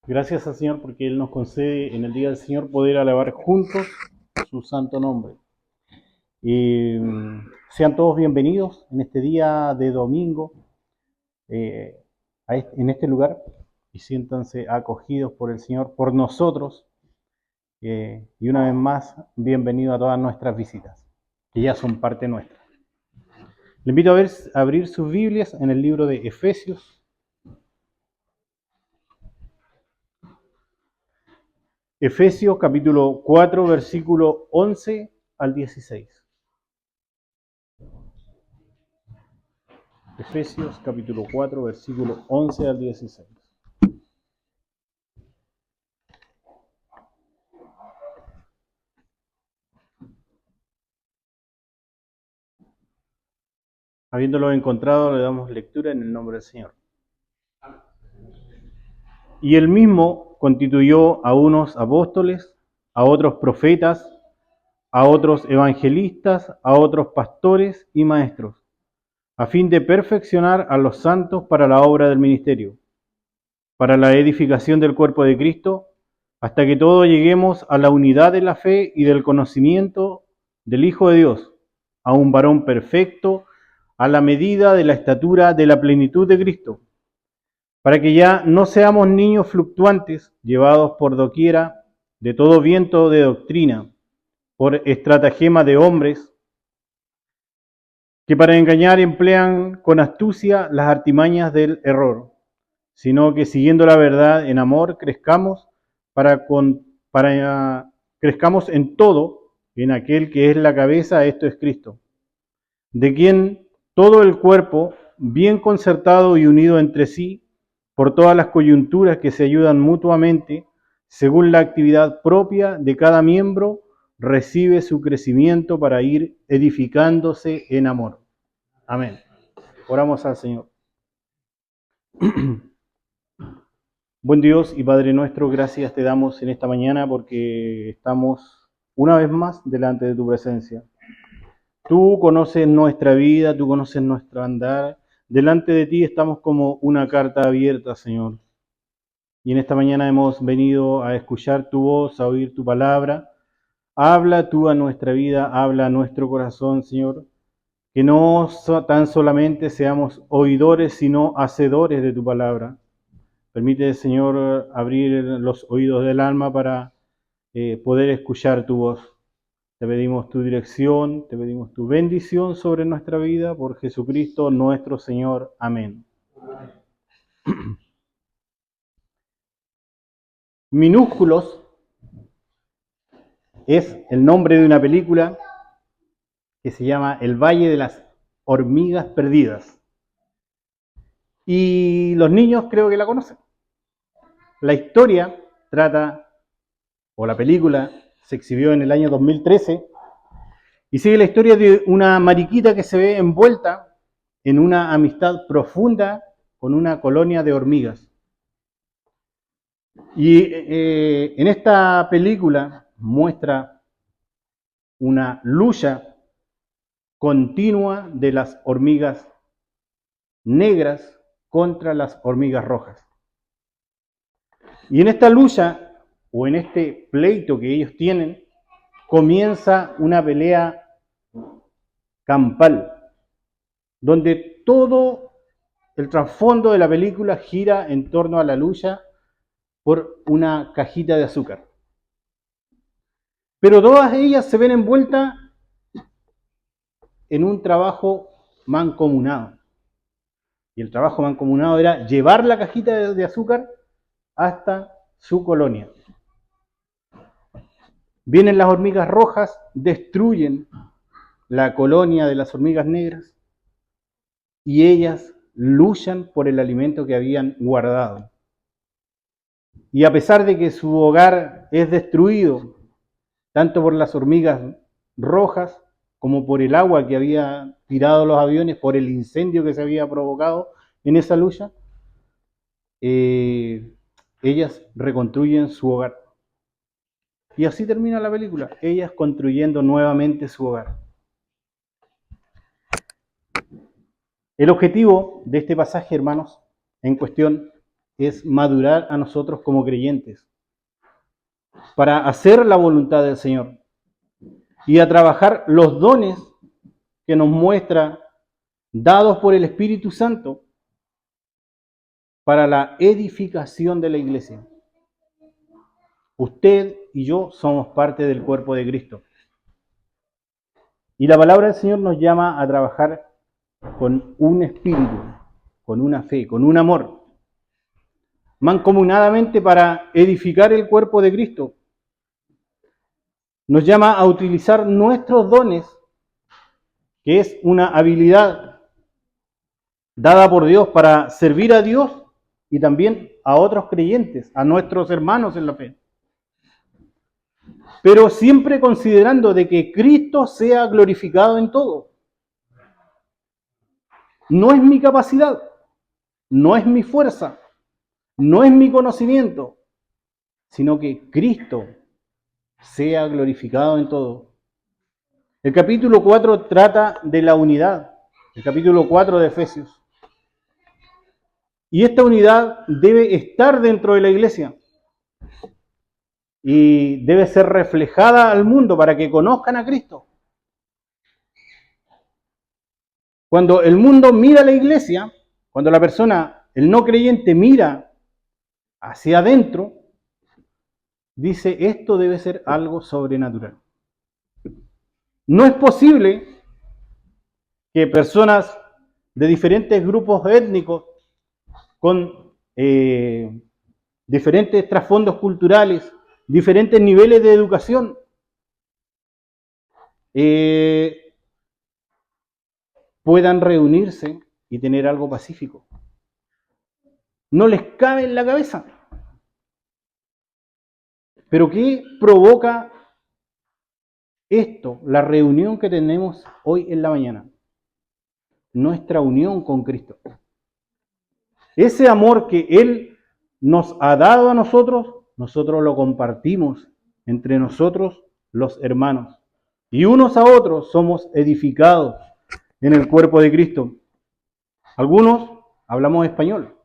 Gracias al Señor porque Él nos concede en el día del Señor poder alabar juntos su santo nombre. Y sean todos bienvenidos en este día de domingo eh, en este lugar y siéntanse acogidos por el Señor, por nosotros. Y una vez más, bienvenido a todas nuestras visitas, que ya son parte nuestra. Le invito a abrir sus Biblias en el libro de Efesios. Efesios capítulo 4, versículo 11 al 16. Efesios capítulo 4, versículo 11 al 16. Habiéndolo encontrado, le damos lectura en el nombre del Señor. Y él mismo constituyó a unos apóstoles, a otros profetas, a otros evangelistas, a otros pastores y maestros, a fin de perfeccionar a los santos para la obra del ministerio, para la edificación del cuerpo de Cristo, hasta que todos lleguemos a la unidad de la fe y del conocimiento del Hijo de Dios, a un varón perfecto, a la medida de la estatura de la plenitud de Cristo, para que ya no seamos niños fluctuantes, llevados por doquiera de todo viento de doctrina, por estratagema de hombres, que para engañar emplean con astucia las artimañas del error, sino que siguiendo la verdad en amor crezcamos crezcamos en todo, en aquel que es la cabeza, esto es Cristo, de quien todo el cuerpo, bien concertado y unido entre sí, por todas las coyunturas que se ayudan mutuamente, según la actividad propia de cada miembro, recibe su crecimiento para ir edificándose en amor. Amén. Oramos al Señor. Buen Dios y Padre nuestro, gracias te damos en esta mañana porque estamos una vez más delante de tu presencia. Tú conoces nuestra vida, tú conoces nuestro andar. Delante de ti estamos como una carta abierta, Señor. Y en esta mañana hemos venido a escuchar tu voz, a oír tu palabra. Habla tú a nuestra vida, habla a nuestro corazón, Señor. Que no tan solamente seamos oidores, sino hacedores de tu palabra. Permite, Señor, abrir los oídos del alma para poder escuchar tu voz. Te pedimos tu dirección, te pedimos tu bendición sobre nuestra vida por Jesucristo nuestro Señor. Amén. Minúsculos es el nombre de una película que se llama El Valle de las Hormigas Perdidas. Y los niños creo que la conocen. La historia trata, o la película se exhibió en el año 2013, y sigue la historia de una mariquita que se ve envuelta en una amistad profunda con una colonia de hormigas. Y en esta película muestra una lucha continua de las hormigas negras contra las hormigas rojas. Y en esta lucha, o en este pleito que ellos tienen, comienza una pelea campal, donde todo el trasfondo de la película gira en torno a la lucha por una cajita de azúcar. Pero todas ellas se ven envueltas en un trabajo mancomunado. Y el trabajo mancomunado era llevar la cajita de azúcar hasta su colonia. Vienen las hormigas rojas, destruyen la colonia de las hormigas negras y ellas luchan por el alimento que habían guardado. Y a pesar de que su hogar es destruido, tanto por las hormigas rojas como por el agua que había tirado los aviones, por el incendio que se había provocado en esa lucha, ellas reconstruyen su hogar. Y así termina la película, ellas construyendo nuevamente su hogar. El objetivo de este pasaje, hermanos, en cuestión, es madurar a nosotros como creyentes para hacer la voluntad del Señor y a trabajar los dones que nos muestra, dados por el Espíritu Santo, para la edificación de la iglesia. Usted y yo somos parte del cuerpo de Cristo. Y la palabra del Señor nos llama a trabajar con un espíritu, con una fe, con un amor, mancomunadamente para edificar el cuerpo de Cristo. Nos llama a utilizar nuestros dones, que es una habilidad dada por Dios para servir a Dios y también a otros creyentes, a nuestros hermanos en la fe. Pero siempre considerando de que Cristo sea glorificado en todo. No es mi capacidad, no es mi fuerza, no es mi conocimiento, sino que Cristo sea glorificado en todo. El capítulo 4 trata de la unidad, el capítulo 4 de Efesios. Y esta unidad debe estar dentro de la iglesia y debe ser reflejada al mundo para que conozcan a Cristo. Cuando el mundo mira a la iglesia, cuando la persona, el no creyente, mira hacia adentro, dice, esto debe ser algo sobrenatural. No es posible que personas de diferentes grupos étnicos, con diferentes trasfondos culturales, diferentes niveles de educación, puedan reunirse y tener algo pacífico. No les cabe en la cabeza. Pero ¿qué provoca esto, la reunión que tenemos hoy en la mañana? Nuestra unión con Cristo. Ese amor que Él nos ha dado a nosotros, nosotros lo compartimos entre nosotros los hermanos. Y unos a otros somos edificados en el cuerpo de Cristo. Algunos hablamos español,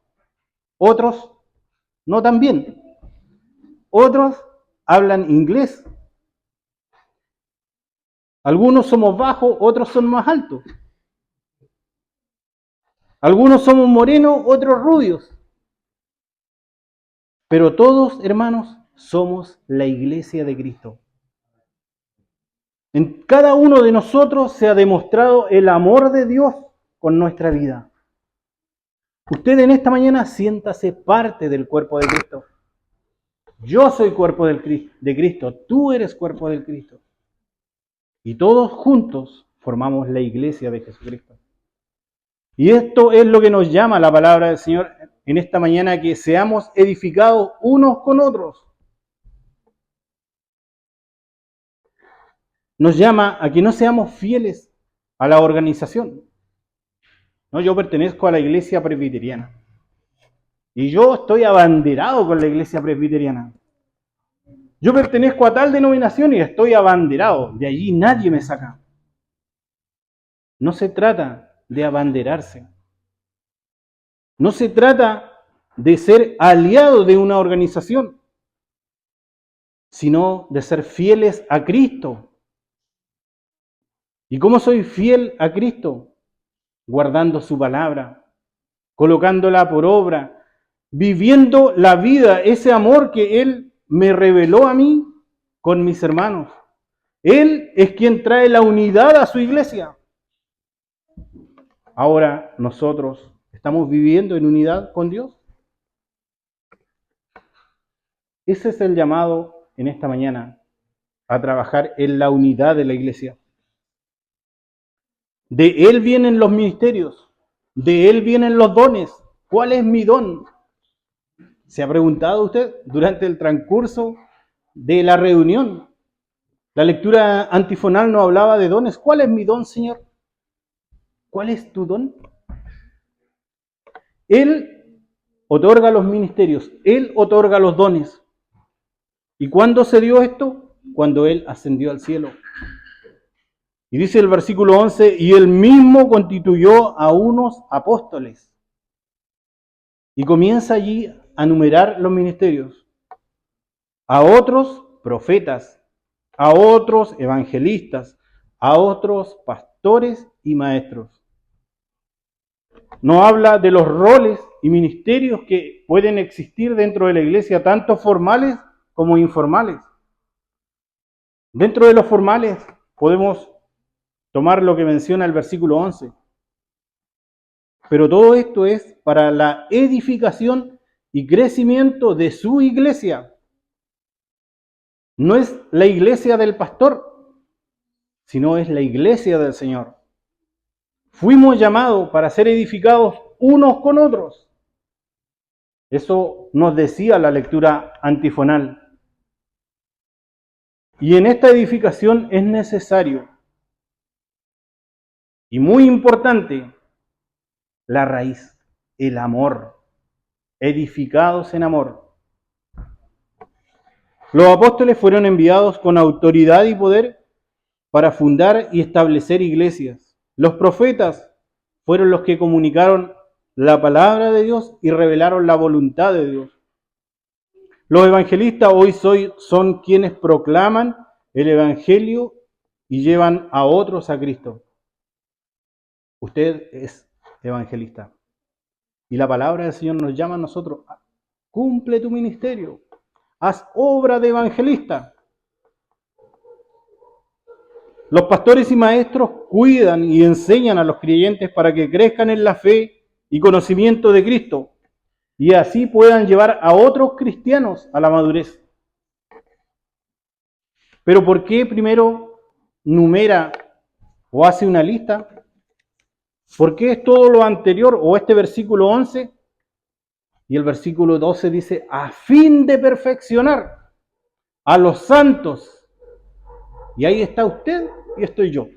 otros no tan bien. Otros hablan inglés. Algunos somos bajos, otros son más altos. Algunos somos morenos, otros rubios. Pero todos, hermanos, somos la iglesia de Cristo. En cada uno de nosotros se ha demostrado el amor de Dios con nuestra vida. Usted en esta mañana siéntase parte del cuerpo de Cristo. Yo soy cuerpo de Cristo, tú eres cuerpo del Cristo. Y todos juntos formamos la iglesia de Jesucristo. Y esto es lo que nos llama la palabra del Señor en esta mañana, que seamos edificados unos con otros. Nos llama a que no seamos fieles a la organización. No, yo pertenezco a la iglesia presbiteriana. Y yo estoy abanderado con la iglesia presbiteriana. Yo pertenezco a tal denominación y estoy abanderado. De allí nadie me saca. No se trata de abanderarse. No se trata de ser aliado de una organización, sino de ser fieles a Cristo. ¿Y cómo soy fiel a Cristo? Guardando su palabra, colocándola por obra, viviendo la vida, ese amor que Él me reveló a mí con mis hermanos. Él es quien trae la unidad a su iglesia. Ahora nosotros estamos viviendo en unidad con Dios. Ese es el llamado en esta mañana, a trabajar en la unidad de la iglesia. De Él vienen los ministerios, de Él vienen los dones. ¿Cuál es mi don? ¿Se ha preguntado usted durante el transcurso de la reunión? La lectura antifonal nos hablaba de dones. ¿Cuál es mi don, Señor? ¿Cuál es tu don? Él otorga los ministerios, Él otorga los dones. ¿Y cuándo se dio esto? Cuando Él ascendió al cielo. Y dice el versículo 11, y Él mismo constituyó a unos apóstoles. Y comienza allí a numerar los ministerios. A otros profetas, a otros evangelistas, a otros pastores y maestros. No habla de los roles y ministerios que pueden existir dentro de la iglesia, tanto formales como informales. Dentro de los formales podemos tomar lo que menciona el versículo 11. Pero todo esto es para la edificación y crecimiento de su iglesia. No es la iglesia del pastor, sino es la iglesia del Señor. Fuimos llamados para ser edificados unos con otros. Eso nos decía la lectura antifonal. Y en esta edificación es necesario y muy importante la raíz, el amor, edificados en amor. Los apóstoles fueron enviados con autoridad y poder para fundar y establecer iglesias. Los profetas fueron los que comunicaron la palabra de Dios y revelaron la voluntad de Dios. Los evangelistas hoy son quienes proclaman el evangelio y llevan a otros a Cristo. Usted es evangelista. Y la palabra del Señor nos llama a nosotros: cumple tu ministerio, haz obra de evangelista. Los pastores y maestros cuidan y enseñan a los creyentes para que crezcan en la fe y conocimiento de Cristo y así puedan llevar a otros cristianos a la madurez. Pero ¿por qué primero numera o hace una lista? ¿Por qué es todo lo anterior o este versículo 11? Y el versículo 12 dice: a fin de perfeccionar a los santos. Y ahí está usted y estoy yo.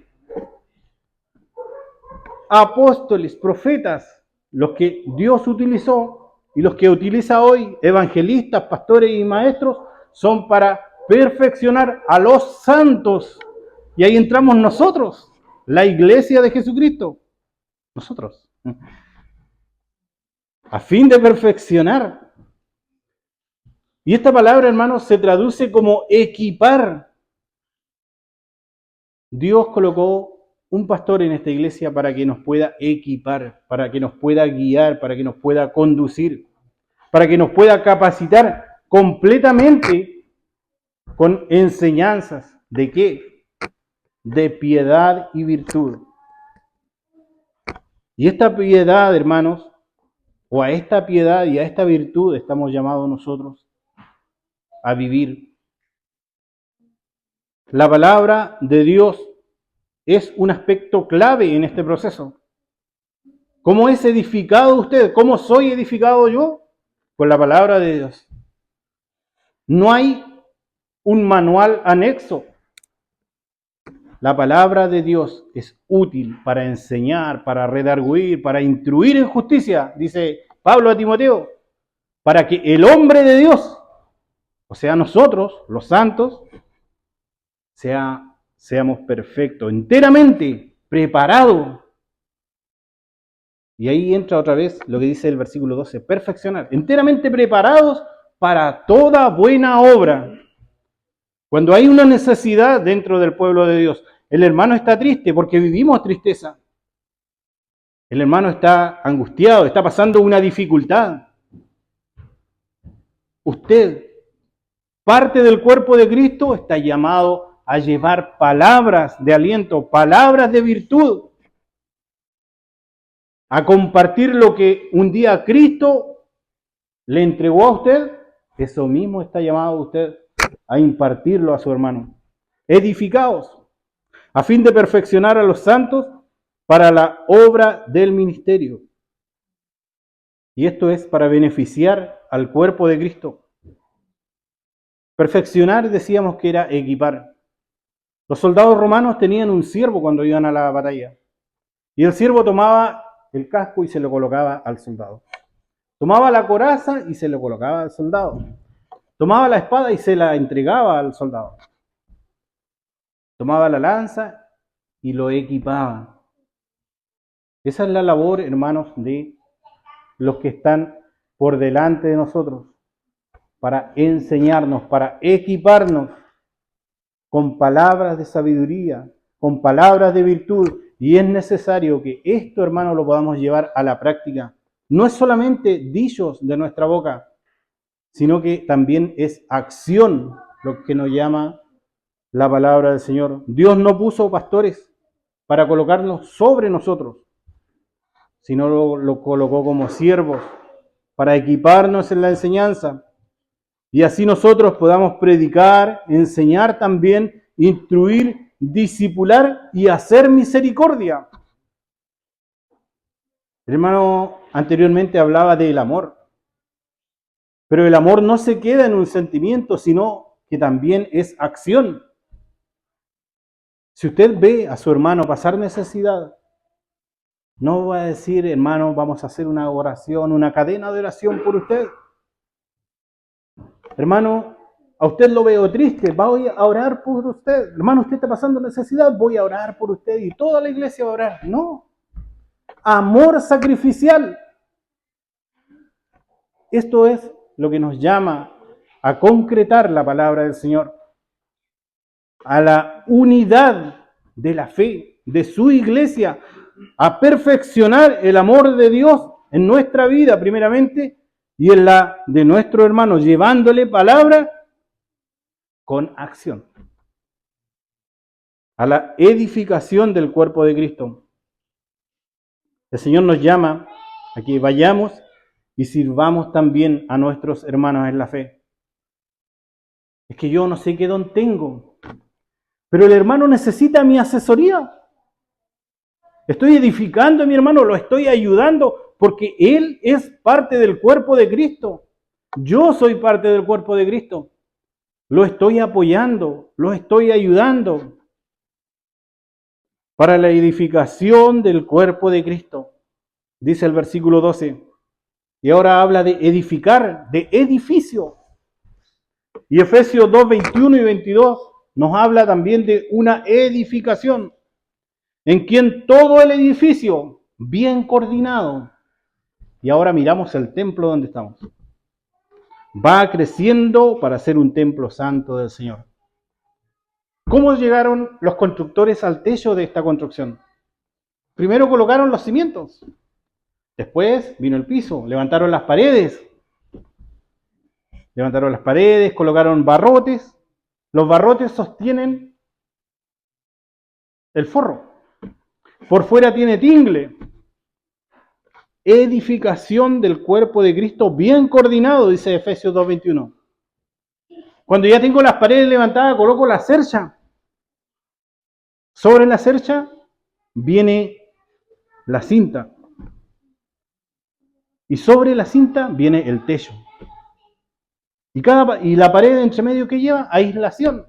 Apóstoles, profetas, los que Dios utilizó y los que utiliza hoy, evangelistas, pastores y maestros, son para perfeccionar a los santos. Y ahí entramos nosotros, la iglesia de Jesucristo. Nosotros. A fin de perfeccionar. Y esta palabra, hermanos, se traduce como equipar. Dios colocó un pastor en esta iglesia para que nos pueda equipar, para que nos pueda guiar, para que nos pueda conducir, para que nos pueda capacitar completamente con enseñanzas. ¿De qué? De piedad y virtud. Y esta piedad, hermanos, o a esta piedad y a esta virtud estamos llamados nosotros a vivir. La palabra de Dios es un aspecto clave en este proceso. ¿Cómo es edificado usted? ¿Cómo soy edificado yo? Con la palabra de Dios. No hay un manual anexo. La palabra de Dios es útil para enseñar, para redarguir, para instruir en justicia, dice Pablo a Timoteo, para que el hombre de Dios, o sea nosotros, los santos, seamos perfectos, enteramente preparados. Y ahí entra otra vez lo que dice el versículo 12, perfeccionar, enteramente preparados para toda buena obra. Cuando hay una necesidad dentro del pueblo de Dios, el hermano está triste porque vivimos tristeza. El hermano está angustiado, está pasando una dificultad. Usted, parte del cuerpo de Cristo, está llamado a llevar palabras de aliento, palabras de virtud, a compartir lo que un día Cristo le entregó a usted. Eso mismo está llamado usted a impartirlo a su hermano. Edificaos, a fin de perfeccionar a los santos para la obra del ministerio. Y esto es para beneficiar al cuerpo de Cristo. Perfeccionar, decíamos que era equipar. Los soldados romanos tenían un siervo cuando iban a la batalla. Y el siervo tomaba el casco y se lo colocaba al soldado. Tomaba la coraza y se lo colocaba al soldado. Tomaba la espada y se la entregaba al soldado. Tomaba la lanza y lo equipaba. Esa es la labor, hermanos, de los que están por delante de nosotros para enseñarnos, para equiparnos con palabras de sabiduría, con palabras de virtud. Y es necesario que esto, hermano, lo podamos llevar a la práctica. No es solamente dichos de nuestra boca, sino que también es acción lo que nos llama la palabra del Señor. Dios no puso pastores para colocarnos sobre nosotros, sino lo colocó como siervos para equiparnos en la enseñanza. Y así nosotros podamos predicar, enseñar también, instruir, discipular y hacer misericordia. El hermano anteriormente hablaba del amor, pero el amor no se queda en un sentimiento, sino que también es acción. Si usted ve a su hermano pasar necesidad, no va a decir, hermano, vamos a hacer una oración, una cadena de oración por usted. Hermano, a usted lo veo triste, voy a orar por usted. Hermano, usted está pasando necesidad, voy a orar por usted y toda la iglesia va a orar. No. Amor sacrificial. Esto es lo que nos llama a concretar la palabra del Señor, a la unidad de la fe, de su iglesia, a perfeccionar el amor de Dios en nuestra vida primeramente y en la de nuestro hermano, llevándole palabra con acción, a la edificación del cuerpo de Cristo. El Señor nos llama a que vayamos y sirvamos también a nuestros hermanos en la fe. Es que yo no sé qué don tengo, pero el hermano necesita mi asesoría. Estoy edificando a mi hermano, lo estoy ayudando porque él es parte del cuerpo de Cristo. Yo soy parte del cuerpo de Cristo. Lo estoy apoyando, lo estoy ayudando para la edificación del cuerpo de Cristo. Dice el versículo 12. Y ahora habla de edificar, de edificio. Y Efesios 2, 21 y 22 nos habla también de una edificación, en quien todo el edificio, bien coordinado, y ahora miramos el templo donde estamos, va creciendo para ser un templo santo del Señor. ¿Cómo llegaron los constructores al techo de esta construcción? Primero colocaron los cimientos, después vino el piso, levantaron las paredes, colocaron barrotes. Los barrotes sostienen el forro. Por fuera tiene tingle. Edificación del cuerpo de Cristo bien coordinado, dice Efesios 2:21. Cuando ya tengo las paredes levantadas, coloco la cercha. Sobre la cercha viene la cinta. Y sobre la cinta viene el techo. Y la pared entre medio que lleva, aislación.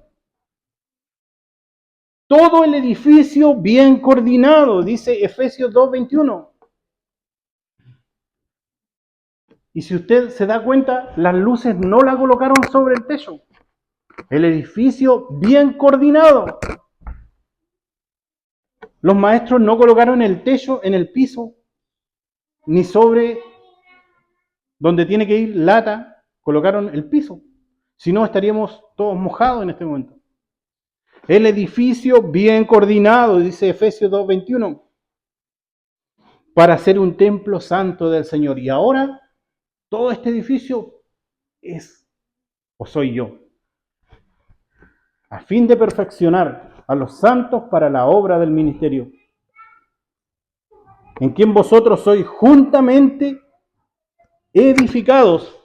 Todo el edificio bien coordinado, dice Efesios 2:21. Y si usted se da cuenta, las luces no las colocaron sobre el techo. El edificio bien coordinado. Los maestros no colocaron el techo en el piso, ni sobre donde tiene que ir lata, colocaron el piso. Si no, estaríamos todos mojados en este momento. El edificio bien coordinado, dice Efesios 2:21, para ser un templo santo del Señor. Y ahora, todo este edificio es, o soy yo, a fin de perfeccionar a los santos para la obra del ministerio, en quien vosotros sois juntamente edificados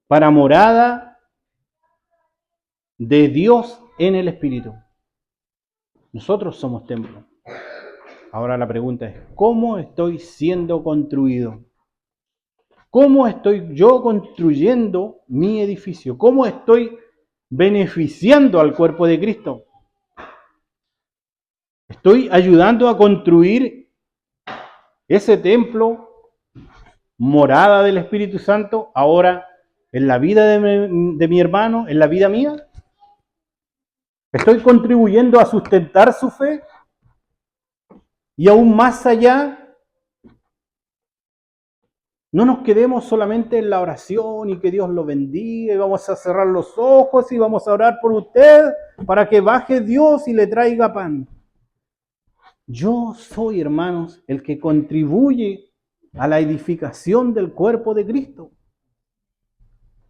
para morada de Dios en el Espíritu. Nosotros somos templo. Ahora la pregunta es, ¿cómo estoy siendo construido? ¿Cómo estoy yo construyendo mi edificio? ¿Cómo estoy beneficiando al cuerpo de Cristo? ¿Estoy ayudando a construir ese templo, morada del Espíritu Santo, ahora en la vida de mi hermano, en la vida mía? ¿Estoy contribuyendo a sustentar su fe? Y aún más allá, No nos quedemos solamente en la oración y que Dios lo bendiga y vamos a cerrar los ojos y vamos a orar por usted para que baje Dios y le traiga pan. Yo soy, hermanos, el que contribuye a la edificación del cuerpo de Cristo.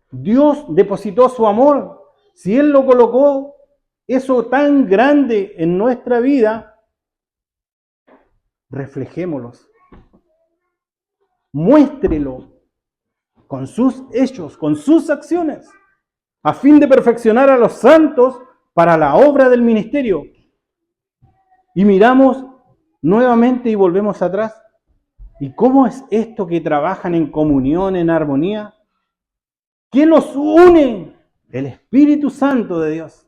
Dios depositó su amor. Si Él lo colocó, eso tan grande en nuestra vida, reflejémoslos. Muéstrelo con sus hechos, con sus acciones, a fin de perfeccionar a los santos para la obra del ministerio. Y miramos nuevamente y volvemos atrás. ¿Y cómo es esto que trabajan en comunión, en armonía? ¿Quién los une? El Espíritu Santo de Dios.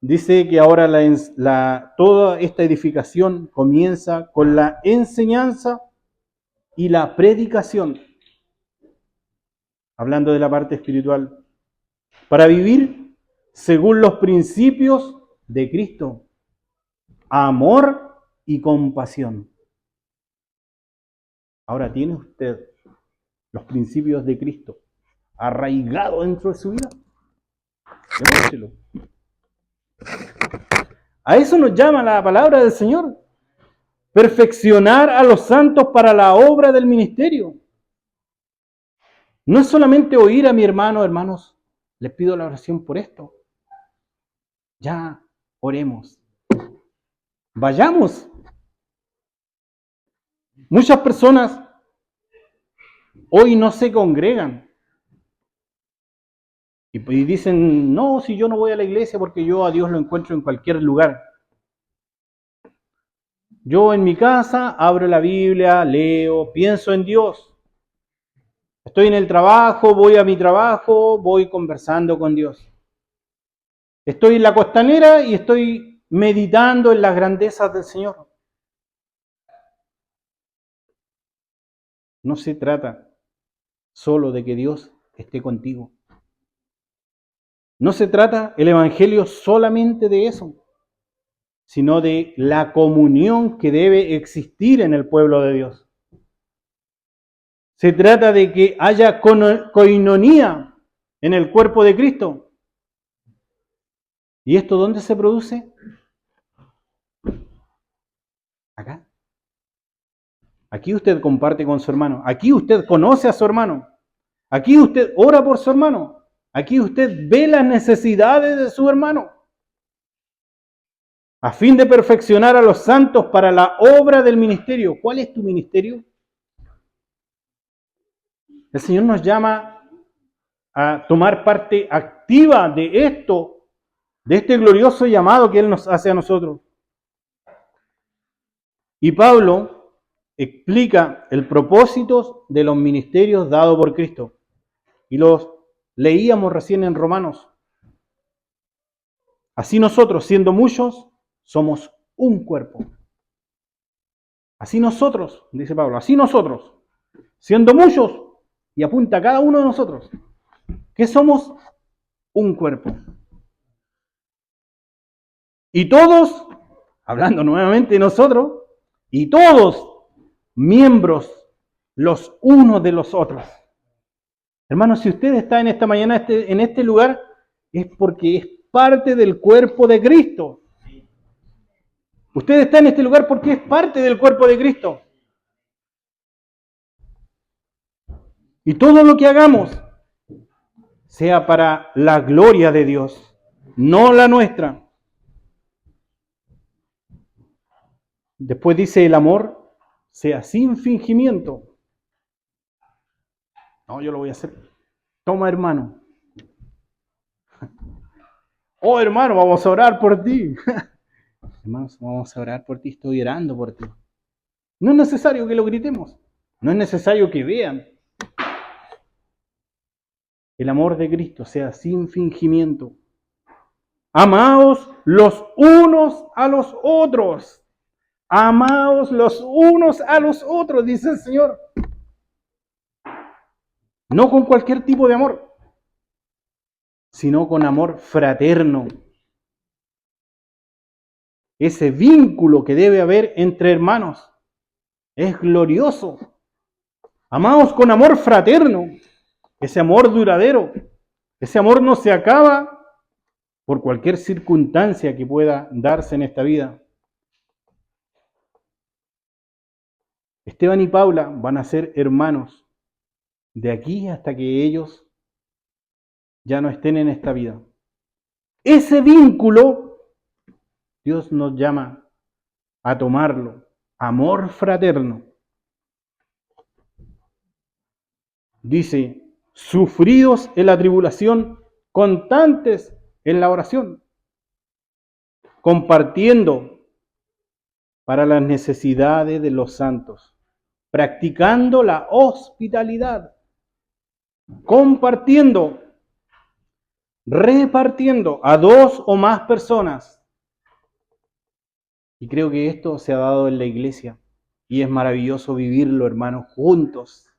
Dice que ahora toda esta edificación comienza con la enseñanza y la predicación, hablando de la parte espiritual, para vivir según los principios de Cristo, amor y compasión. Ahora tiene usted los principios de Cristo arraigados dentro de su vida. Demuéstrelo. A eso nos llama la palabra del Señor. Perfeccionar a los santos para la obra del ministerio. No es solamente oír a mi hermano, hermanos, les pido la oración por esto. Ya, oremos. Vayamos. Muchas personas hoy no se congregan. Y dicen, no, si yo no voy a la iglesia porque yo a Dios lo encuentro en cualquier lugar. Yo en mi casa abro la Biblia, leo, pienso en Dios. Estoy en el trabajo, voy a mi trabajo, voy conversando con Dios. Estoy en la costanera y estoy meditando en las grandezas del Señor. No se trata solo de que Dios esté contigo. No se trata el Evangelio solamente de eso, sino de la comunión que debe existir en el pueblo de Dios. Se trata de que haya coinonía en el cuerpo de Cristo. ¿Y esto dónde se produce? Acá. Aquí usted comparte con su hermano. Aquí usted conoce a su hermano. Aquí usted ora por su hermano. Aquí usted ve las necesidades de su hermano. A fin de perfeccionar a los santos para la obra del ministerio. ¿Cuál es tu ministerio? El Señor nos llama a tomar parte activa de esto, de este glorioso llamado que Él nos hace a nosotros. Y Pablo explica el propósito de los ministerios dados por Cristo. Y los leíamos recién en Romanos. Así nosotros, siendo muchos, somos un cuerpo. Así nosotros, dice Pablo, así nosotros, siendo muchos, y apunta a cada uno de nosotros, que somos un cuerpo. Y todos, hablando nuevamente de nosotros, y todos miembros los unos de los otros. Hermanos, si usted está en esta mañana en este lugar, es porque es parte del cuerpo de Cristo. Usted está en este lugar porque es parte del cuerpo de Cristo. Y todo lo que hagamos sea para la gloria de Dios, no la nuestra. Después dice el amor sea sin fingimiento. No, yo lo voy a hacer. Toma, hermano. Oh, hermano, vamos a orar por ti. Hermanos, vamos a orar por ti, estoy orando por ti. No es necesario que lo gritemos. No es necesario que vean. El amor de Cristo sea sin fingimiento. Amaos los unos a los otros. Amaos los unos a los otros, dice el Señor. No con cualquier tipo de amor, sino con amor fraterno. ese vínculo que debe haber entre hermanos. Es glorioso. Amados con amor fraterno, ese amor duradero. Ese amor no se acaba por cualquier circunstancia que pueda darse en esta vida. Esteban y Paula van a ser hermanos de aquí hasta que ellos ya no estén en esta vida. Ese vínculo, Dios nos llama a tomarlo. Amor fraterno. Dice, sufridos en la tribulación, constantes en la oración, compartiendo para las necesidades de los santos, practicando la hospitalidad, compartiendo, repartiendo a 2 o más personas. Y creo que esto se ha dado en la iglesia y es maravilloso vivirlo, hermanos, juntos.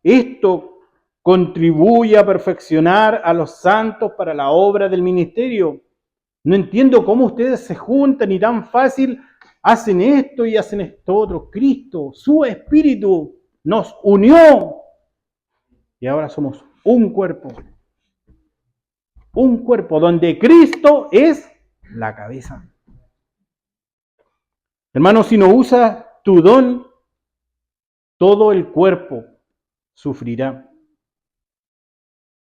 Esto contribuye a perfeccionar a los santos para la obra del ministerio. No entiendo cómo ustedes se juntan y tan fácil hacen esto y hacen esto otro. Cristo, su Espíritu, nos unió y ahora somos un cuerpo. Un cuerpo donde Cristo es la cabeza. Hermano, si no usas tu don, todo el cuerpo sufrirá.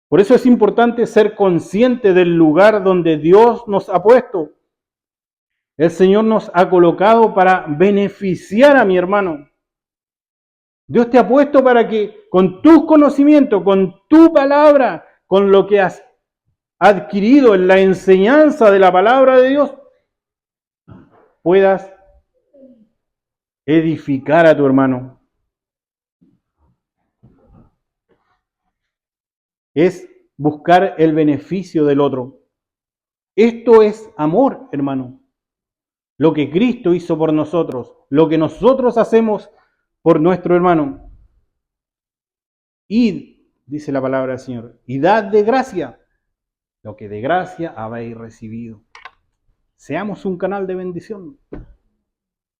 Por eso es importante ser consciente del lugar donde Dios nos ha puesto. El Señor nos ha colocado para beneficiar a mi hermano. Dios te ha puesto para que con tus conocimientos, con tu palabra, con lo que has adquirido en la enseñanza de la palabra de Dios, puedas edificar a tu hermano. Es buscar el beneficio del otro. Esto es amor, hermano. Lo que Cristo hizo por nosotros, lo que nosotros hacemos por nuestro hermano. Id, dice la palabra del Señor, y dad de gracia lo que de gracia habéis recibido. Seamos un canal de bendición.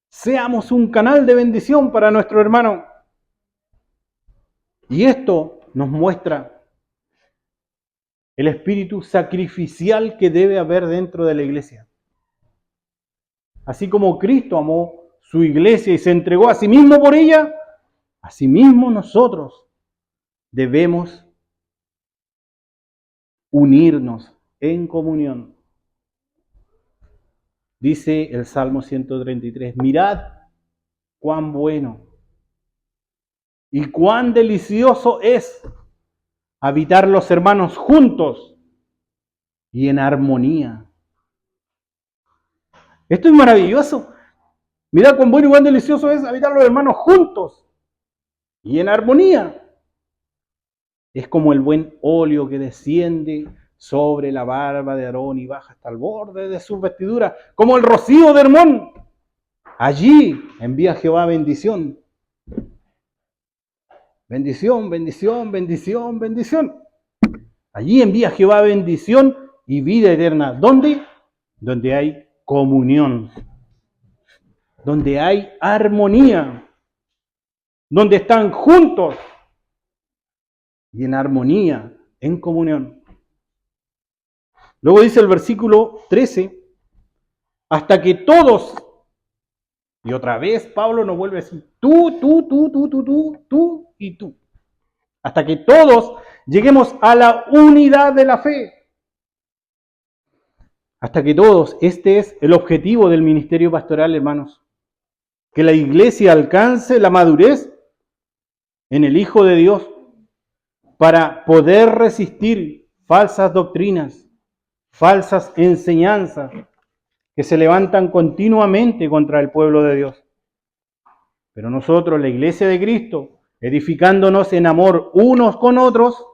Seamos un canal de bendición para nuestro hermano. Y esto nos muestra el espíritu sacrificial que debe haber dentro de la iglesia. Así como Cristo amó su iglesia y se entregó a sí mismo por ella, asimismo nosotros debemos unirnos en comunión. Dice el Salmo 133, mirad cuán bueno y cuán delicioso es habitar los hermanos juntos y en armonía. Esto es maravilloso. Mirad cuán bueno y cuán delicioso es habitar los hermanos juntos y en armonía. Es como el buen óleo que desciende sobre la barba de Aarón y baja hasta el borde de sus vestiduras, como el rocío de Hermón. Allí envía Jehová bendición. Bendición, bendición, bendición, bendición. Allí envía Jehová bendición y vida eterna. ¿Dónde? Donde hay comunión. Donde hay armonía. Donde están juntos y en armonía, en comunión. Luego dice el versículo 13, hasta que todos, y otra vez Pablo nos vuelve a decir, tú y tú. Hasta que todos lleguemos a la unidad de la fe. Hasta que todos, este es el objetivo del ministerio pastoral, hermanos. Que la iglesia alcance la madurez en el Hijo de Dios para poder resistir falsas doctrinas, falsas enseñanzas que se levantan continuamente contra el pueblo de Dios. Pero nosotros, la iglesia de Cristo, edificándonos en amor unos con otros,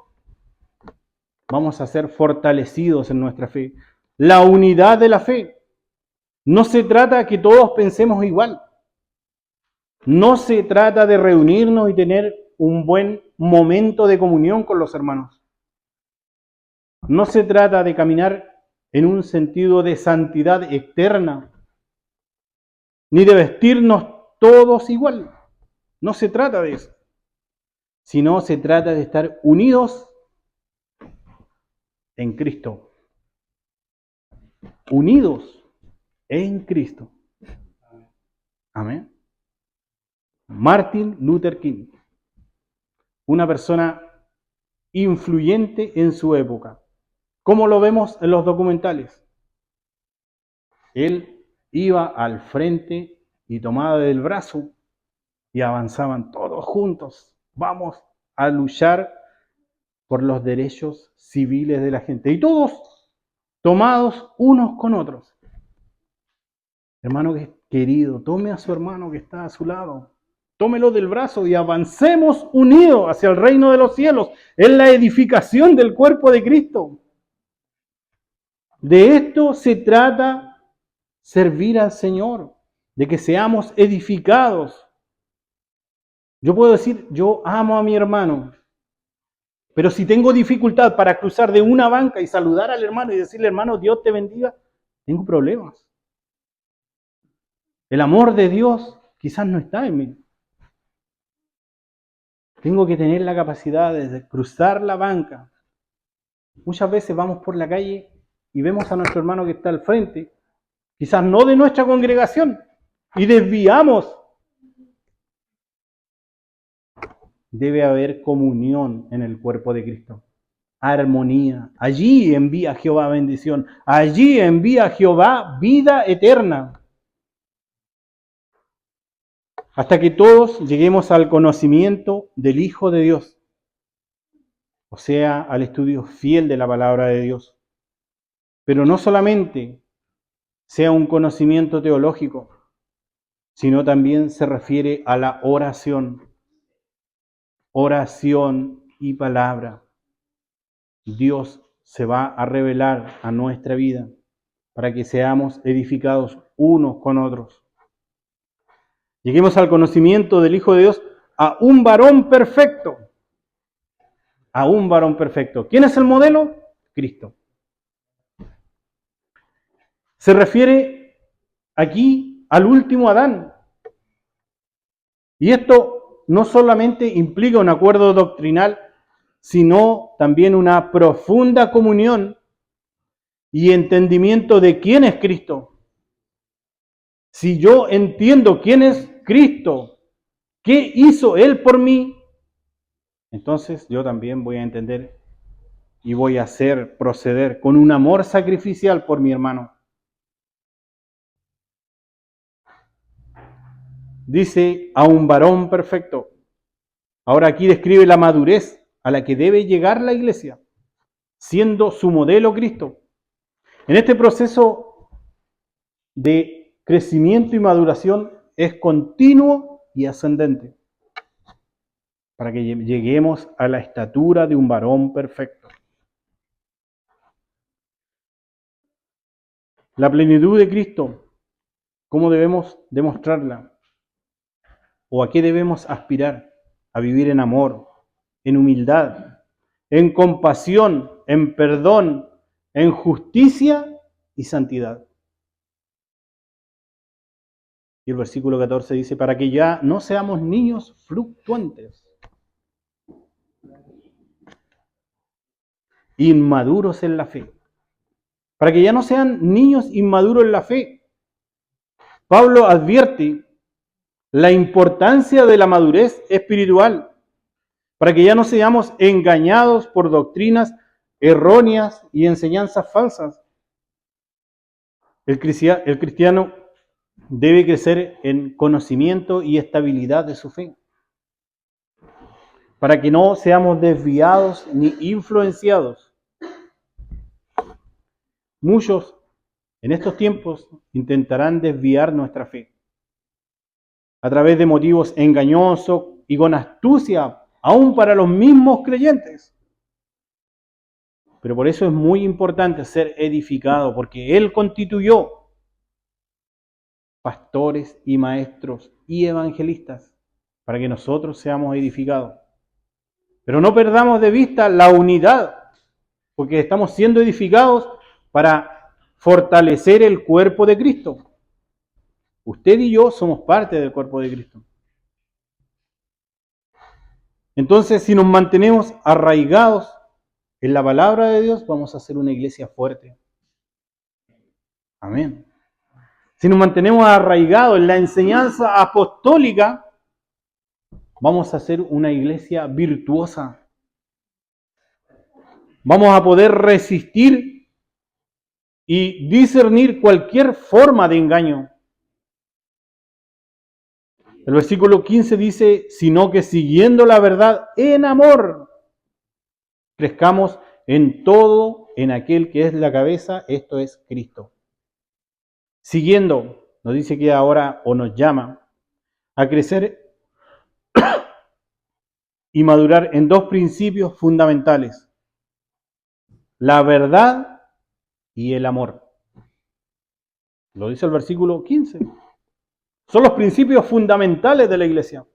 vamos a ser fortalecidos en nuestra fe. La unidad de la fe. No se trata de que todos pensemos igual. No se trata de reunirnos y tener un buen momento de comunión con los hermanos. No se trata de caminar en un sentido de santidad eterna, ni de vestirnos todos igual. No se trata de eso, sino se trata de estar unidos en Cristo. Unidos en Cristo. Amén. Martin Luther King, una persona influyente en su época. ¿Cómo lo vemos en los documentales? Él iba al frente y tomaba del brazo y avanzaban todos juntos. Vamos a luchar por los derechos civiles de la gente. Y todos tomados unos con otros. Hermano querido, tome a su hermano que está a su lado. Tómelo del brazo y avancemos unidos hacia el reino de los cielos. Es la edificación del cuerpo de Cristo. De esto se trata servir al Señor, de que seamos edificados. Yo puedo decir, yo amo a mi hermano, pero si tengo dificultad para cruzar de una banca y saludar al hermano y decirle, hermano, Dios te bendiga, tengo problemas. El amor de Dios quizás no está en mí. Tengo que tener la capacidad de cruzar la banca. Muchas veces vamos por la calle y vemos a nuestro hermano que está al frente, quizás no de nuestra congregación, y desviamos. Debe haber comunión en el cuerpo de Cristo. Armonía. Allí envía Jehová bendición. Allí envía Jehová vida eterna. Hasta que todos lleguemos al conocimiento del Hijo de Dios. O sea, al estudio fiel de la palabra de Dios. Pero no solamente sea un conocimiento teológico, sino también se refiere a la oración. Oración y palabra. Dios se va a revelar a nuestra vida para que seamos edificados unos con otros. Lleguemos al conocimiento del Hijo de Dios, a un varón perfecto. A un varón perfecto. ¿Quién es el modelo? Cristo. Se refiere aquí al último Adán. Y esto no solamente implica un acuerdo doctrinal, sino también una profunda comunión y entendimiento de quién es Cristo. Si yo entiendo quién es Cristo, qué hizo Él por mí, entonces yo también voy a entender y voy a proceder con un amor sacrificial por mi hermano. Dice a un varón perfecto. Ahora aquí describe la madurez a la que debe llegar la iglesia, siendo su modelo Cristo. En este proceso de crecimiento y maduración es continuo y ascendente, para que lleguemos a la estatura de un varón perfecto. La plenitud de Cristo, ¿cómo debemos demostrarla? ¿O a qué debemos aspirar? A vivir en amor, en humildad, en compasión, en perdón, en justicia y santidad. Y el versículo 14 dice, para que ya no seamos niños fluctuantes, inmaduros en la fe. Para que ya no sean niños inmaduros en la fe. Pablo advierte la importancia de la madurez espiritual, para que ya no seamos engañados por doctrinas erróneas y enseñanzas falsas. El cristiano debe crecer en conocimiento y estabilidad de su fe, para que no seamos desviados ni influenciados. Muchos en estos tiempos intentarán desviar nuestra fe a través de motivos engañosos y con astucia, aún para los mismos creyentes. Pero por eso es muy importante ser edificado, porque Él constituyó pastores y maestros y evangelistas para que nosotros seamos edificados. Pero no perdamos de vista la unidad, porque estamos siendo edificados para fortalecer el cuerpo de Cristo. Usted y yo somos parte del cuerpo de Cristo. Entonces, si nos mantenemos arraigados en la palabra de Dios, vamos a ser una iglesia fuerte. Amén. Si nos mantenemos arraigados en la enseñanza apostólica, vamos a ser una iglesia virtuosa. Vamos a poder resistir y discernir cualquier forma de engaño. El versículo 15 dice, sino que siguiendo la verdad en amor, crezcamos en todo en aquel que es la cabeza, esto es Cristo. Siguiendo, nos dice que ahora o nos llama a crecer y madurar en dos principios fundamentales: la verdad y el amor. Lo dice el versículo 15. Son los principios fundamentales de la iglesia.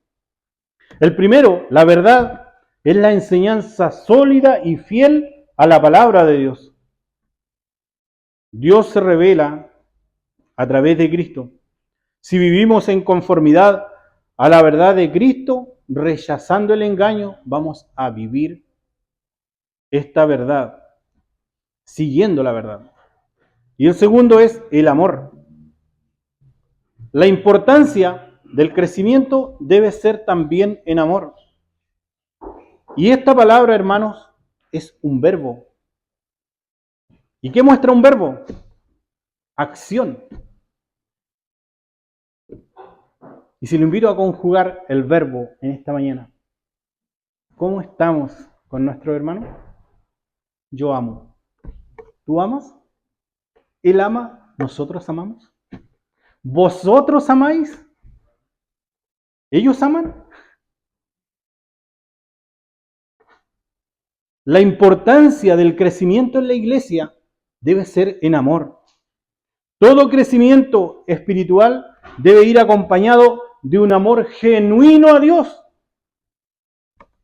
El primero, la verdad, es la enseñanza sólida y fiel a la palabra de Dios. Dios se revela a través de Cristo. Si vivimos en conformidad a la verdad de Cristo, rechazando el engaño, vamos a vivir esta verdad, siguiendo la verdad. Y el segundo es el amor. La importancia del crecimiento debe ser también en amor. Y esta palabra, hermanos, es un verbo. ¿Y qué muestra un verbo? Acción. Y si lo invito a conjugar el verbo en esta mañana, ¿cómo estamos con nuestro hermano? Yo amo. ¿Tú amas? ¿Él ama? ¿Nosotros amamos? ¿Vosotros amáis? ¿Ellos aman? La importancia del crecimiento en la iglesia debe ser en amor. Todo crecimiento espiritual debe ir acompañado de un amor genuino a Dios,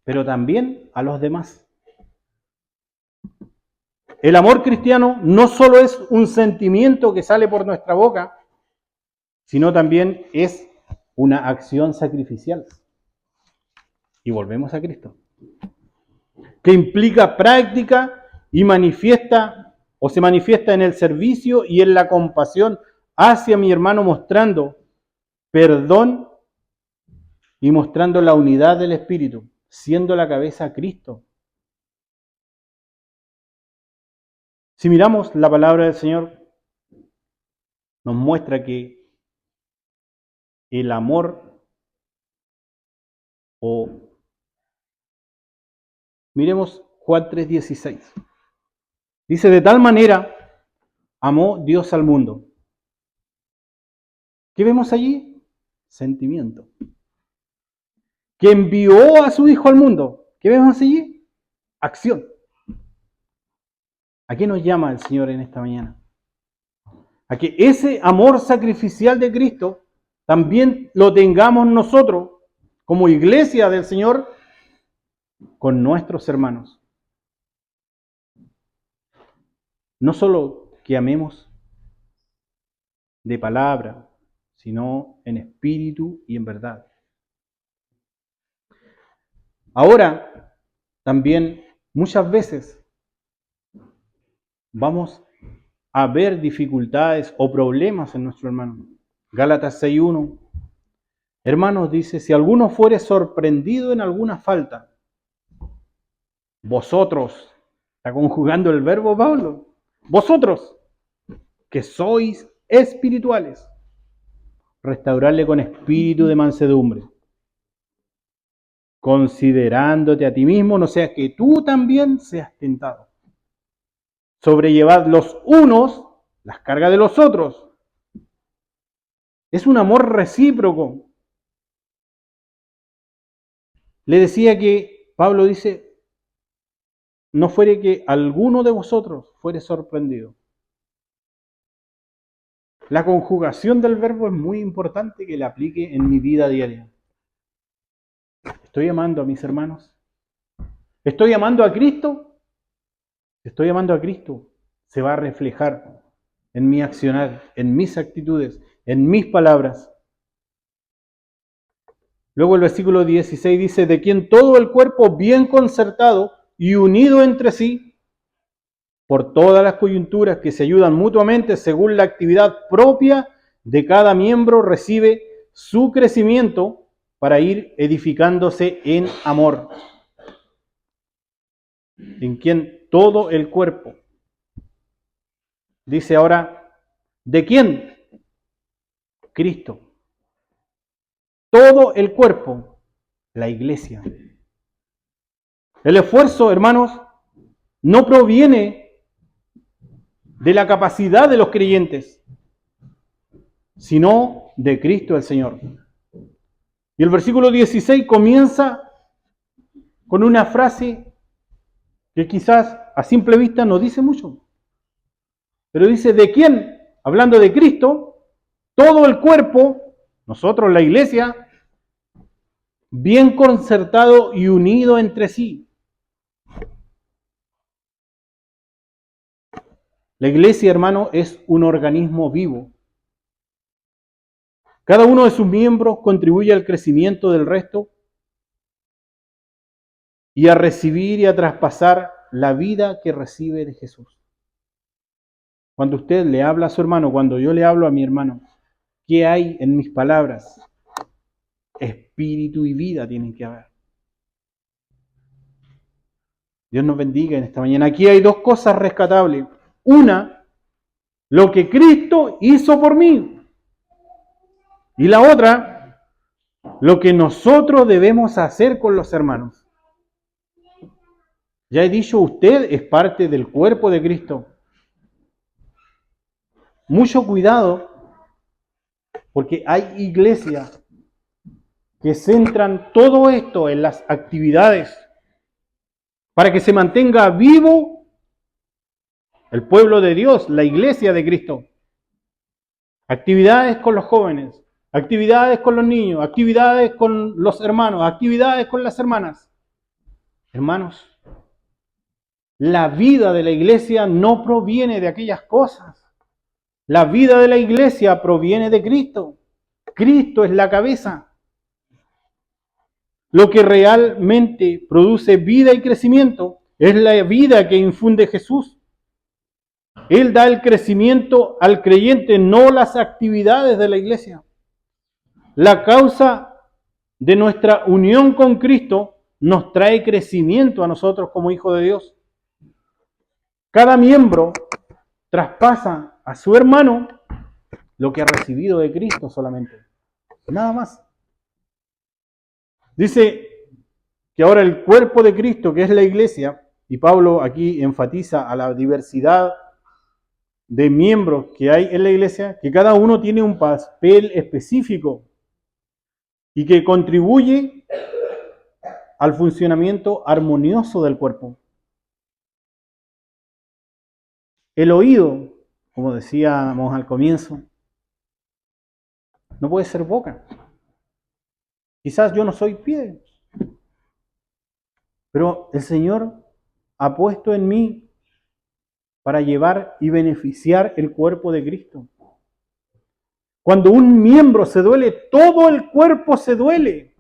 pero también a los demás. El amor cristiano no solo es un sentimiento que sale por nuestra boca, sino también es una acción sacrificial. Y volvemos a Cristo, que implica práctica y manifiesta o se manifiesta en el servicio y en la compasión hacia mi hermano, mostrando perdón y mostrando la unidad del Espíritu, siendo la cabeza Cristo. Si miramos la palabra del Señor, nos muestra que el amor, o miremos Juan 3:16, dice: de tal manera amó Dios al mundo. ¿Qué vemos allí? Sentimiento. Que envió a su Hijo al mundo. ¿Qué vemos allí? Acción. ¿A qué nos llama el Señor en esta mañana? A que ese amor sacrificial de Cristo también lo tengamos nosotros como iglesia del Señor con nuestros hermanos. No solo que amemos de palabra, sino en espíritu y en verdad. Ahora, también muchas veces vamos a ver dificultades o problemas en nuestro hermano. Gálatas 6:1. Hermanos, dice: si alguno fuere sorprendido en alguna falta, vosotros, está conjugando el verbo Pablo, vosotros, que sois espirituales, restaurarle con espíritu de mansedumbre, considerándote a ti mismo, no sea que tú también seas tentado. Sobrellevad los unos las cargas de los otros. Es un amor recíproco. Le decía que Pablo dice: no fuere que alguno de vosotros fuere sorprendido. La conjugación del verbo es muy importante que la aplique en mi vida diaria. ¿Estoy amando a mis hermanos? ¿Estoy amando a Cristo? Si estoy amando a Cristo, se va a reflejar en mi accionar, en mis actitudes, en mis palabras. Luego el versículo 16 dice, de quien todo el cuerpo bien concertado y unido entre sí, por todas las coyunturas que se ayudan mutuamente según la actividad propia de cada miembro, recibe su crecimiento para ir edificándose en amor. En quien todo el cuerpo. Dice ahora, ¿de quién? Cristo. Todo el cuerpo, la iglesia. El esfuerzo, hermanos, no proviene de la capacidad de los creyentes, sino de Cristo el Señor. Y el versículo 16 comienza con una frase que quizás a simple vista no dice mucho. Pero dice, ¿de quién? Hablando de Cristo, todo el cuerpo, nosotros la iglesia, bien concertado y unido entre sí. La iglesia, hermano, es un organismo vivo. Cada uno de sus miembros contribuye al crecimiento del resto y a recibir y a traspasar la vida que recibe de Jesús. Cuando usted le habla a su hermano, cuando yo le hablo a mi hermano, ¿qué hay en mis palabras? Espíritu y vida tienen que haber. Dios nos bendiga en esta mañana. Aquí hay dos cosas rescatables. Una, lo que Cristo hizo por mí. Y la otra, lo que nosotros debemos hacer con los hermanos. Ya he dicho, usted es parte del cuerpo de Cristo. Mucho cuidado, porque hay iglesias que centran todo esto en las actividades para que se mantenga vivo el pueblo de Dios, la iglesia de Cristo. Actividades con los jóvenes, actividades con los niños, actividades con los hermanos, actividades con las hermanas. Hermanos, la vida de la iglesia no proviene de aquellas cosas. La vida de la iglesia proviene de Cristo. Cristo es la cabeza. Lo que realmente produce vida y crecimiento es la vida que infunde Jesús. Él da el crecimiento al creyente, no las actividades de la iglesia. La causa de nuestra unión con Cristo nos trae crecimiento a nosotros como hijos de Dios. Cada miembro traspasa a su hermano lo que ha recibido de Cristo solamente. Nada más. Dice que ahora el cuerpo de Cristo, que es la iglesia, y Pablo aquí enfatiza a la diversidad de miembros que hay en la iglesia, que cada uno tiene un papel específico y que contribuye al funcionamiento armonioso del cuerpo. El oído, como decíamos al comienzo, no puede ser boca. Quizás yo no soy pie, pero el Señor ha puesto en mí para llevar y beneficiar el cuerpo de Cristo. Cuando un miembro se duele, todo el cuerpo se duele.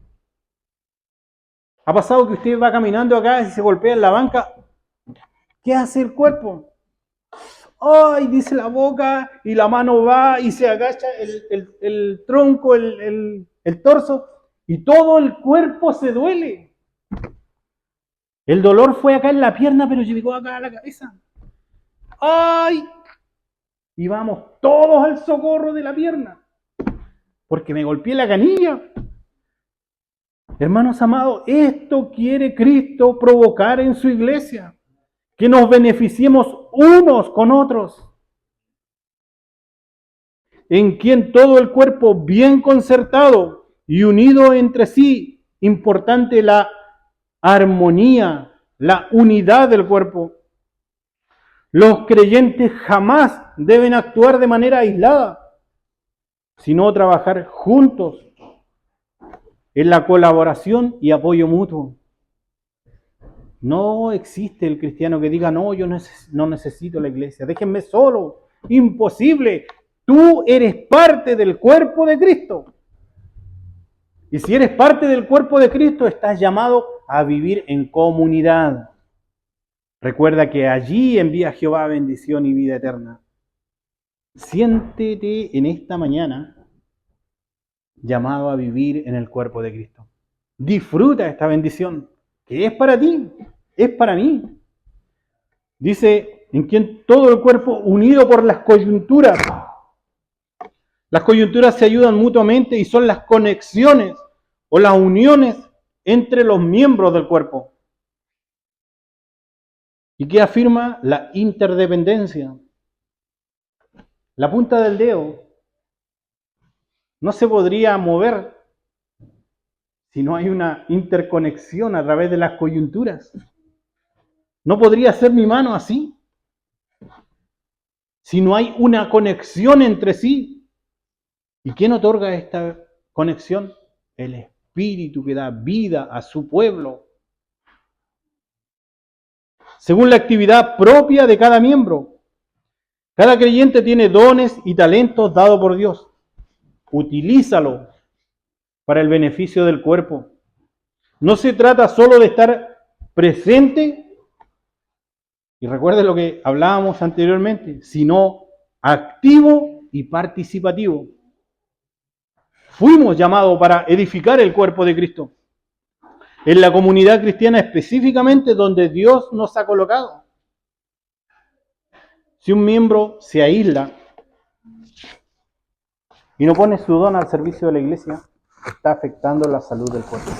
¿Ha pasado que usted va caminando acá y se golpea en la banca? ¿Qué hace el cuerpo? ¡Ay! Dice la boca y la mano va y se agacha el tronco, el torso y todo el cuerpo se duele. El dolor fue acá en la pierna, pero llegó acá a la cabeza. ¡Ay! Y vamos todos al socorro de la pierna, porque me golpeé la canilla. Hermanos amados, esto quiere Cristo provocar en su iglesia, que nos beneficiemos unos con otros, en quien todo el cuerpo bien concertado y unido entre sí, importante la armonía, la unidad del cuerpo. Los creyentes jamás deben actuar de manera aislada, sino trabajar juntos en la colaboración y apoyo mutuo. No existe el cristiano que diga, no, yo no necesito la iglesia, déjenme solo, Imposible. Tú eres parte del cuerpo de Cristo. Y si eres parte del cuerpo de Cristo, estás llamado a vivir en comunidad. Recuerda que allí envía Jehová bendición y vida eterna. Siéntete en esta mañana llamado a vivir en el cuerpo de Cristo. Disfruta esta bendición, que es para ti, es para mí. Dice, en quien todo el cuerpo unido por las coyunturas. Las coyunturas se ayudan mutuamente y son las conexiones o las uniones entre los miembros del cuerpo. ¿Y qué afirma? La interdependencia. La punta del dedo no se podría mover si no hay una interconexión a través de las coyunturas. No podría ser mi mano así si no hay una conexión entre sí. ¿Y quién otorga esta conexión? El Espíritu que da vida a su pueblo. Según la actividad propia de cada miembro. Cada creyente tiene dones y talentos dados por Dios. Utilízalo para el beneficio del cuerpo. No se trata solo de estar presente, y recuerden lo que hablábamos anteriormente, sino activo y participativo. Fuimos llamados para edificar el cuerpo de Cristo. En la comunidad cristiana específicamente donde Dios nos ha colocado. Si un miembro se aísla y no pone su don al servicio de la iglesia, está afectando la salud del cuerpo.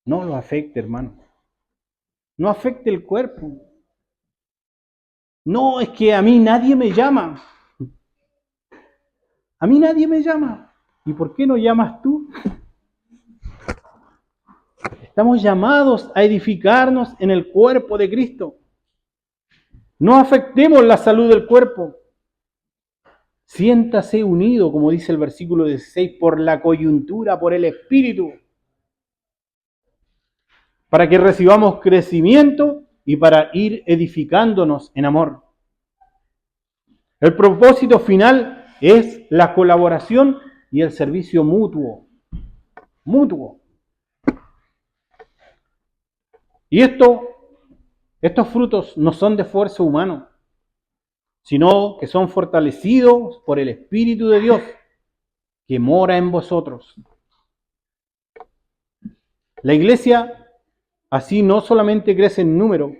No lo afecte, hermano. No afecte el cuerpo. No, es que a mí nadie me llama. A mí nadie me llama. ¿Y por qué no llamas tú? Estamos llamados a edificarnos en el cuerpo de Cristo. No afectemos la salud del cuerpo. Siéntase unido, como dice el versículo 16, por la coyuntura, por el Espíritu, para que recibamos crecimiento y para ir edificándonos en amor. El propósito final es la colaboración y el servicio mutuo. Mutuo. Y estos frutos no son de esfuerzo humano, sino que son fortalecidos por el Espíritu de Dios que mora en vosotros. La iglesia así no solamente crece en número,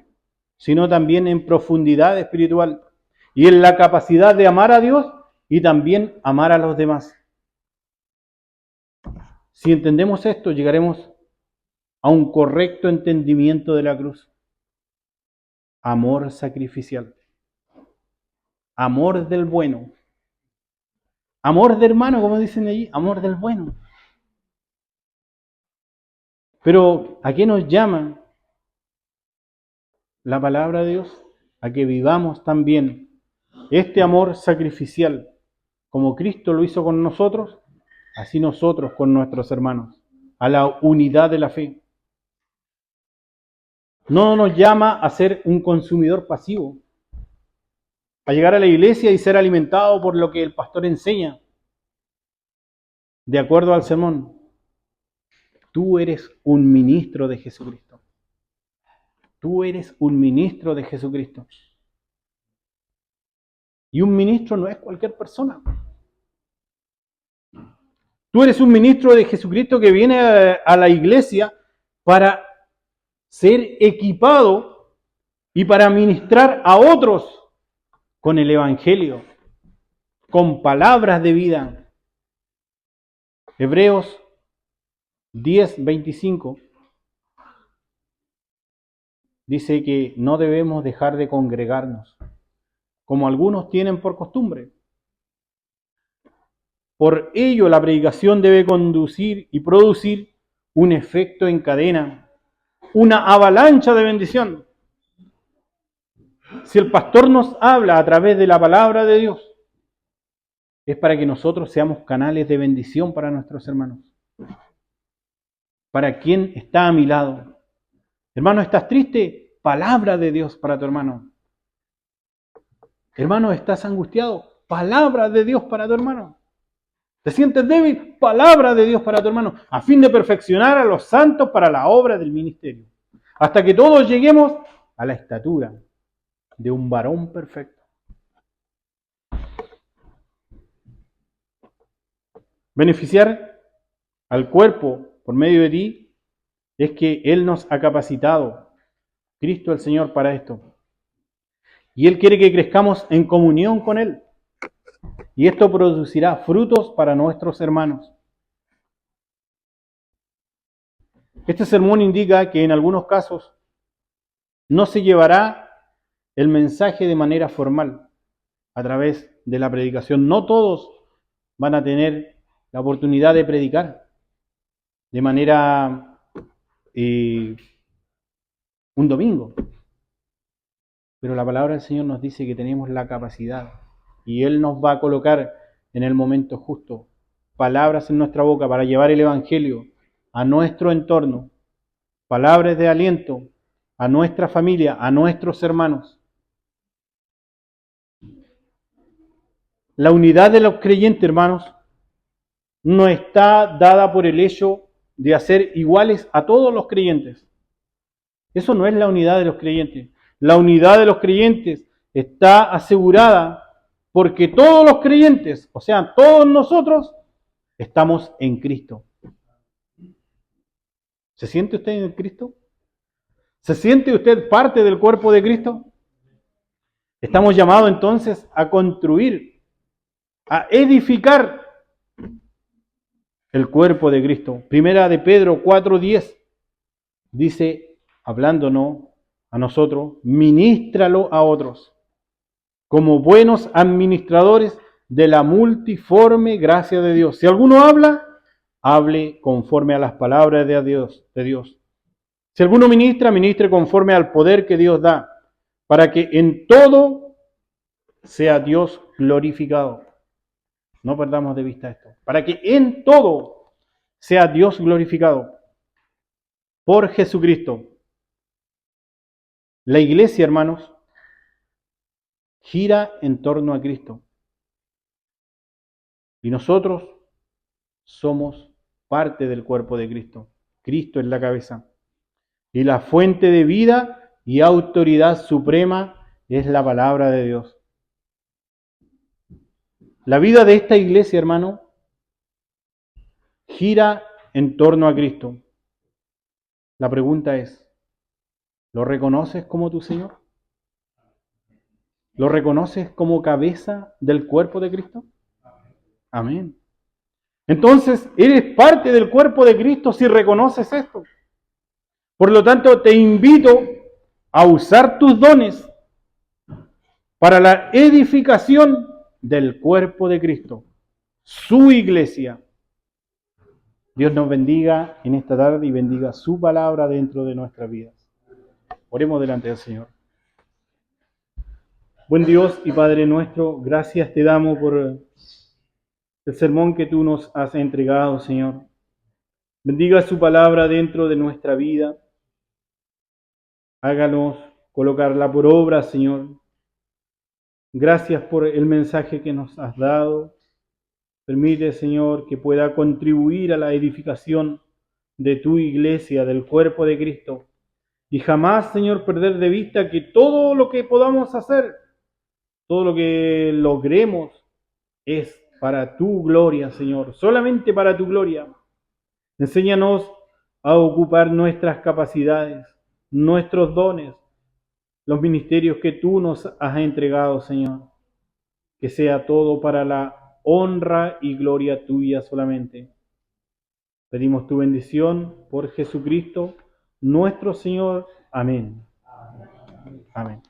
sino también en profundidad espiritual y en la capacidad de amar a Dios y también amar a los demás. Si entendemos esto, llegaremos a un correcto entendimiento de la cruz. Amor sacrificial. Amor del bueno. Amor de hermano, como dicen allí, amor del bueno. Pero ¿a qué nos llama la palabra de Dios? A que vivamos también este amor sacrificial, como Cristo lo hizo con nosotros, así nosotros con nuestros hermanos, a la unidad de la fe. No nos llama a ser un consumidor pasivo, a llegar a la iglesia y ser alimentado por lo que el pastor enseña, de acuerdo al sermón. Tú eres un ministro de Jesucristo. Tú eres un ministro de Jesucristo. Y un ministro no es cualquier persona. Tú eres un ministro de Jesucristo que viene a la iglesia para ser equipado y para ministrar a otros con el Evangelio, con palabras de vida. Hebreos 10:25 dice que no debemos dejar de congregarnos, como algunos tienen por costumbre. Por ello, la predicación debe conducir y producir un efecto en cadena, una avalancha de bendición. Si el pastor nos habla a través de la palabra de Dios, es para que nosotros seamos canales de bendición para nuestros hermanos. Para quien está a mi lado. Hermano, ¿estás triste? Palabra de Dios para tu hermano. Hermano, ¿estás angustiado? Palabra de Dios para tu hermano. ¿Te sientes débil? Palabra de Dios para tu hermano, a fin de perfeccionar a los santos para la obra del ministerio, hasta que todos lleguemos a la estatura de un varón perfecto. Beneficiar al cuerpo por medio de ti es que Él nos ha capacitado, Cristo el Señor, para esto. Y Él quiere que crezcamos en comunión con Él. Y esto producirá frutos para nuestros hermanos. Este sermón indica que en algunos casos no se llevará el mensaje de manera formal a través de la predicación. No todos van a tener la oportunidad de predicar de manera un domingo. Pero la palabra del Señor nos dice que tenemos la capacidad y Él nos va a colocar en el momento justo palabras en nuestra boca para llevar el Evangelio a nuestro entorno, palabras de aliento a nuestra familia, a nuestros hermanos. La unidad de los creyentes, hermanos, no está dada por el hecho de hacer iguales a todos los creyentes. Eso no es la unidad de los creyentes. La unidad de los creyentes está asegurada porque todos los creyentes, o sea, todos nosotros, estamos en Cristo. ¿Se siente usted en Cristo? ¿Se siente usted parte del cuerpo de Cristo? Estamos llamados entonces a construir, a edificar el cuerpo de Cristo. Primera de Pedro 4:10 dice, hablándonos a nosotros, ministralo a otros, como buenos administradores de la multiforme gracia de Dios. Si alguno habla, hable conforme a las palabras de Dios. Si alguno ministra, ministre conforme al poder que Dios da, para que en todo sea Dios glorificado. No perdamos de vista esto. Para que en todo sea Dios glorificado por Jesucristo. La iglesia, hermanos, gira en torno a Cristo. Y nosotros somos parte del cuerpo de Cristo. Cristo es la cabeza. Y la fuente de vida y autoridad suprema es la palabra de Dios. La vida de esta iglesia, hermano, gira en torno a Cristo. La pregunta es, ¿lo reconoces como tu Señor? ¿Lo reconoces como cabeza del cuerpo de Cristo? Amén. Entonces, eres parte del cuerpo de Cristo si reconoces esto. Por lo tanto, te invito a usar tus dones para la edificación del cuerpo de Cristo, su iglesia. Dios nos bendiga en esta tarde y bendiga su palabra dentro de nuestras vidas. Oremos delante del Señor. Buen Dios y Padre nuestro, gracias te damos por el sermón que tú nos has entregado, Señor. Bendiga su palabra dentro de nuestra vida. Háganos colocarla por obra, Señor. Gracias por el mensaje que nos has dado. Permite, Señor, que pueda contribuir a la edificación de tu iglesia, del cuerpo de Cristo. Y jamás, Señor, perder de vista que todo lo que podamos hacer, todo lo que logremos, es para tu gloria, Señor. Solamente para tu gloria. Enséñanos a ocupar nuestras capacidades, nuestros dones, los ministerios que tú nos has entregado, Señor. Que sea todo para la honra y gloria tuya solamente. Pedimos tu bendición por Jesucristo, nuestro Señor. Amén. Amén.